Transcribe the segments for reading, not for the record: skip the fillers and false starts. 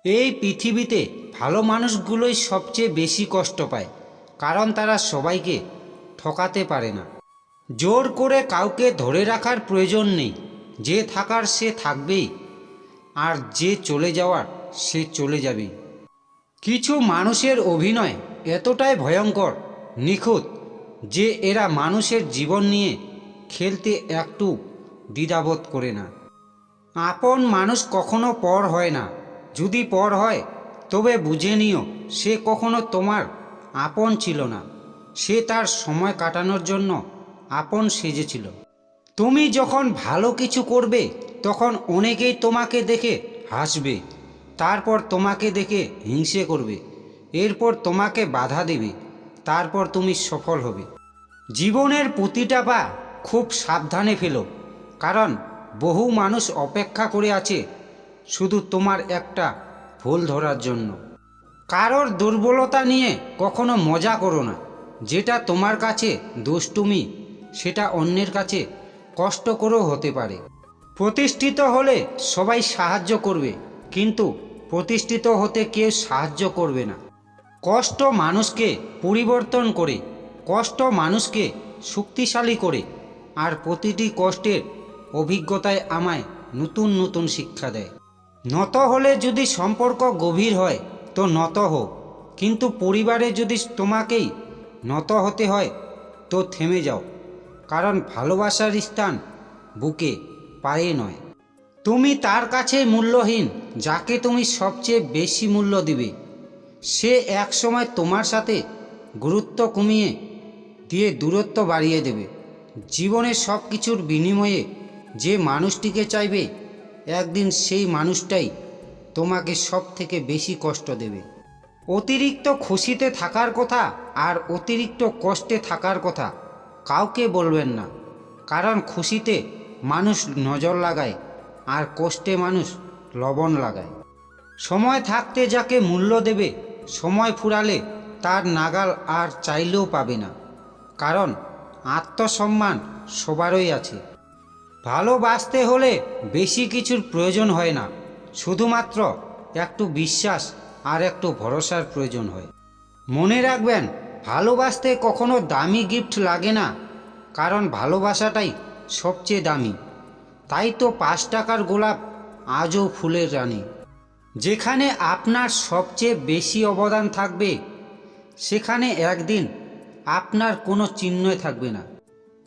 এই পৃথিবীতে ভালো মানুষগুলোই সবচেয়ে বেশি কষ্ট পায়, কারণ তারা সবাইকে ঠকাতে পারে না। জোর করে কাউকে ধরে রাখার প্রয়োজন নেই। যে থাকার সে থাকবেই, আর যে চলে যাওয়ার সে চলে যাবেই। কিছু মানুষের অভিনয় এতটাই ভয়ঙ্কর, নিখুঁত, যে এরা মানুষের জীবন নিয়ে খেলতে একটু দ্বিধাবোধ করে না। আপন মানুষ কখনো পর হয় না। যদি পর হয় তবে বুঝে নিও সে কখনো তোমার আপন ছিল না। সে তার সময় কাটানোর জন্য আপন সেজেছিল। তুমি যখন ভালো কিছু করবে তখন অনেকেই তোমাকে দেখে হাসবে, তারপর তোমাকে দেখে হিংসে করবে, এরপর তোমাকে বাধা দেবে, তারপর তুমি সফল হবে। জীবনের প্রতিটা পা খুব সাবধানে ফেলো, কারণ বহু মানুষ অপেক্ষা করে আছে শুধু তোমার একটা ভুল ধরার জন্য। কারোর দুর্বলতা নিয়ে কখনো মজা করো না। যেটা তোমার কাছে দুষ্টুমি, সেটা অন্যের কাছে কষ্টকরও হতে পারে। প্রতিষ্ঠিত হলে সবাই সাহায্য করবে, কিন্তু প্রতিষ্ঠিত হতে কেউ সাহায্য করবে না। কষ্ট মানুষকে পরিবর্তন করে, কষ্ট মানুষকে শক্তিশালী করে, আর প্রতিটি কষ্টের অভিজ্ঞতায় আমায় নতুন নতুন শিক্ষা দেয়। নত হলে যদি সম্পর্ক গভীর হয় তো নত হও, কিন্তু পরিবারে যদি তোমাকেই নত হতে হয় তো থেমে যাও, কারণ ভালোবাসার স্থান বুকে, পায়ে নয়। তুমি তার কাছে মূল্যহীন যাকে তুমি সবচেয়ে বেশি মূল্য দিবে। সে এক সময় তোমার সাথে গুরুত্ব কমিয়ে দিয়ে দূরত্ব বাড়িয়ে দেবে। জীবনের সব কিছুর বিনিময়ে যে মানুষটিকে চাইবে, একদিন সেই মানুষটাই তোমাকে সব থেকে বেশি কষ্ট দেবে। অতিরিক্ত খুশিতে থাকার কথা আর অতিরিক্ত কষ্টে থাকার কথা কাউকে বলবেন না, কারণ খুশিতে মানুষ নজর লাগায় আর কষ্টে মানুষ লবণ লাগায়। সময় থাকতে যাকে মূল্য দেবে, সময় ফুরালে তার নাগাল আর চাইলেও পাবে না, কারণ আত্মসম্মান সবারই আছে। ভালোবাসতে হলে বেশি কিছুর প্রয়োজন হয় না, শুধুমাত্র একটু বিশ্বাস আর একটু ভরসার প্রয়োজন হয়। মনে রাখবেন, ভালোবাসতে কখনো দামি গিফট লাগে না, কারণ ভালোবাসাটাই সবচেয়ে দামি। তাই তো 5 টাকার গোলাপ আজও ফুলের রানী। যেখানে আপনার সবচেয়ে বেশি অবদান থাকবে, সেখানে একদিন আপনার কোনো চিহ্নই থাকবে না।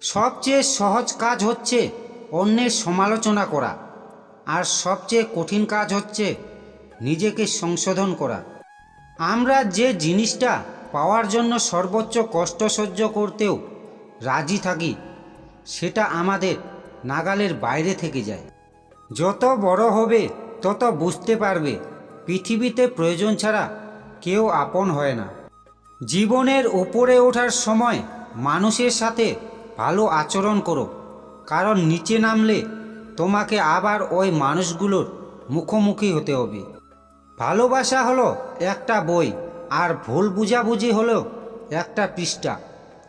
সবচেয়ে সহজ কাজ হচ্ছে অন্যের সমালোচনা করা, আর সবচেয়ে কঠিন কাজ হচ্ছে নিজেকে সংশোধন করা। আমরা যে জিনিসটা পাওয়ার জন্য সর্বোচ্চ কষ্ট সহ্য করতেও রাজি থাকি, সেটা আমাদের নাগালের বাইরে থেকে যায়। যত বড় হবে তত বুঝতে পারবে পৃথিবীতে প্রয়োজন ছাড়া কেউ আপন হয় না। জীবনের উপরে ওঠার সময় মানুষের সাথে ভালো আচরণ করো, কারণ নিচে নামলে তোমাকে আবার ওই মানুষগুলোর মুখোমুখি হতে হবে। ভালোবাসা হলো একটা বই, আর ভুল বুঝাবুঝি হলো একটা পৃষ্ঠা।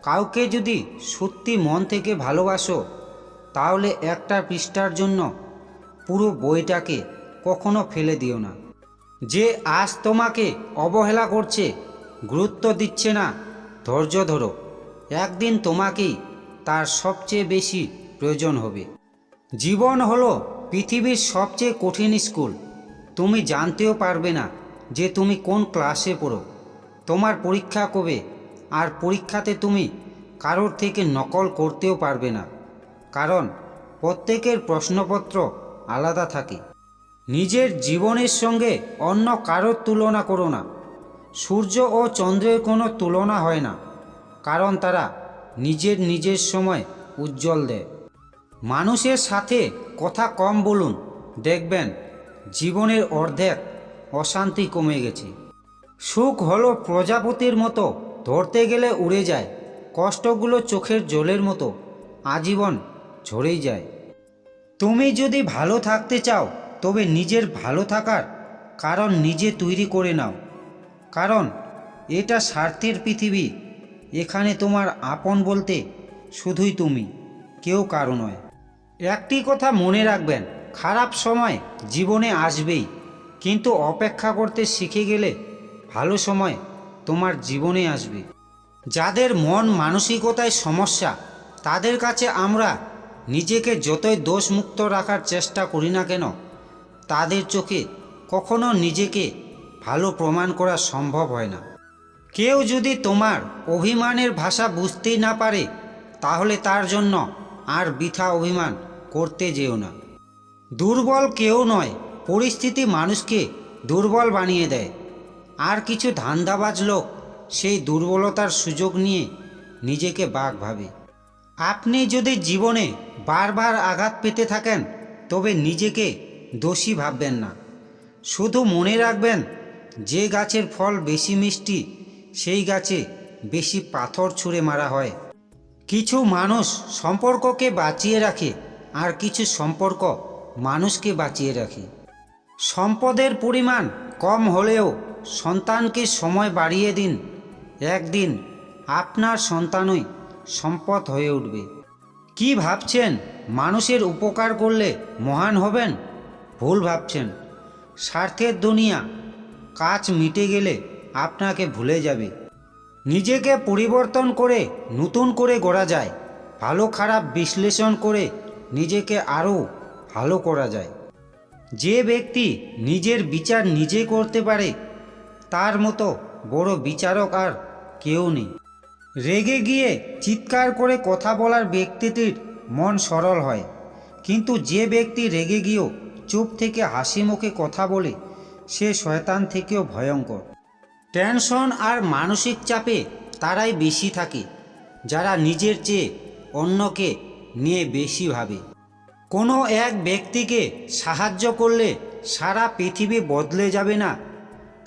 কাউকে যদি সত্যি মন থেকে ভালোবাসো, তাহলে একটা পৃষ্ঠার জন্য পুরো বইটাকে কখনো ফেলে দিও না। যে আজ তোমাকে অবহেলা করছে, গুরুত্ব দিচ্ছে না, ধৈর্য ধরো। একদিন তোমাকেই তার সবচেয়ে বেশি প্রয়োজন হবে। জীবন হলো পৃথিবীর সবচেয়ে কঠিন স্কুল। তুমি জানতেও পারবে না যে তুমি কোন ক্লাসে পড়ো, তোমার পরীক্ষা কবে, আর পরীক্ষাতে তুমি কারোর থেকে নকল করতেও পারবে না, কারণ প্রত্যেকের প্রশ্নপত্র আলাদা থাকে। নিজের জীবনের সঙ্গে অন্য কারোর তুলনা করো না। সূর্য ও চন্দ্রের কোনো তুলনা হয় না, কারণ তারা নিজের নিজের সময় উজ্জ্বল দেয়। মানুষের সাথে কথা কম বলুন, দেখবেন জীবনের অর্ধেক অশান্তি কমে গেছে। সুখ হলো প্রজাপতির মতো, ধরতে গেলে উড়ে যায়। কষ্টগুলো চোখের জলের মতো, আজীবন ঝরেই যায়। তুমি যদি ভালো থাকতে চাও, তবে নিজের ভালো থাকার কারণ নিজে তৈরি করে নাও, কারণ এটা স্বার্থের পৃথিবী। এখানে তোমার আপন বলতে শুধুই তুমি, কেউ কারো নয়। একটি কথা মনে রাখবেন, খারাপ সময় জীবনে আসবেই, কিন্তু অপেক্ষা করতে শিখে গেলে ভালো সময় তোমার জীবনে আসবে। যাদের মন মানসিকতায় সমস্যা, তাদের কাছে আমরা নিজেকে যতই দোষমুক্ত রাখার চেষ্টা করি না কেন, তাদের চোখে কখনো নিজেকে ভালো প্রমাণ করা সম্ভব হয় না। কেউ যদি তোমার অভিমানের ভাষা বুঝতেই না পারে, তাহলে তার জন্য আর বৃথা অভিমান করতে যেও না। দুর্বল কেউ নয়, পরিস্থিতি মানুষকে দুর্বল বানিয়ে দেয়। আর কিছু ধান্দাবাজ লোক সেই দুর্বলতার সুযোগ নিয়ে নিজেকে বাঘ ভাবে। আপনি যদি জীবনে বারবার আঘাত পেতে থাকেন, তবে নিজেকে দোষী ভাববেন না। শুধু মনে রাখবেন, যে গাছের ফল বেশি মিষ্টি, সেই গাছে বেশি পাথর ছুঁড়ে মারা হয়। কিছু মানুষ সম্পর্ককে বাঁচিয়ে রাখে, আর কিছু সম্পর্ক মানুষকে বাঁচিয়ে রাখে। সম্পদের পরিমাণ কম হলেও সন্তানকে সময় বাড়িয়ে দিন। একদিন আপনার সন্তানই সম্পদ হয়ে উঠবে। কি ভাবছেন মানুষের উপকার করলে মহান হবেন? ভুল ভাবছেন। স্বার্থের দুনিয়া, কাজ মিটে গেলে আপনাকে ভুলে যাবে। নিজেকে পরিবর্তন করে নতুন করে গড়া যায়। ভালো খারাপ বিশ্লেষণ করে নিজেকে আরও ভালো করা যায়। যে ব্যক্তি নিজের বিচার নিজে করতে পারে, তার মতো বড় বিচারক আর কেউ নেই। রেগে গিয়ে চিৎকার করে কথা বলার ব্যক্তিটির মন সরল হয়, কিন্তু যে ব্যক্তি রেগে গিয়েও চুপ থেকে হাসি মুখে কথা বলে, সে শয়তান থেকেও ভয়ঙ্কর। টেনশন আর মানসিক চাপে তারাই বেশি থাকে, যারা নিজের চেয়ে অন্যকে নিয়ে বেশি ভাবে। কোনো এক ব্যক্তিকে সাহায্য করলে সারা পৃথিবী বদলে যাবে না,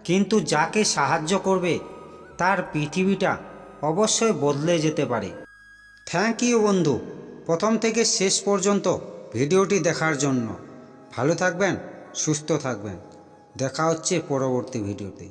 কিন্তু যাকে সাহায্য করবে তার পৃথিবীটা অবশ্যই বদলে যেতে পারে। থ্যাংক ইউ বন্ধু, প্রথম থেকে শেষ পর্যন্ত ভিডিওটি দেখার জন্য। ভালো থাকবেন, সুস্থ থাকবেন। দেখা হচ্ছে পরবর্তী ভিডিওতে।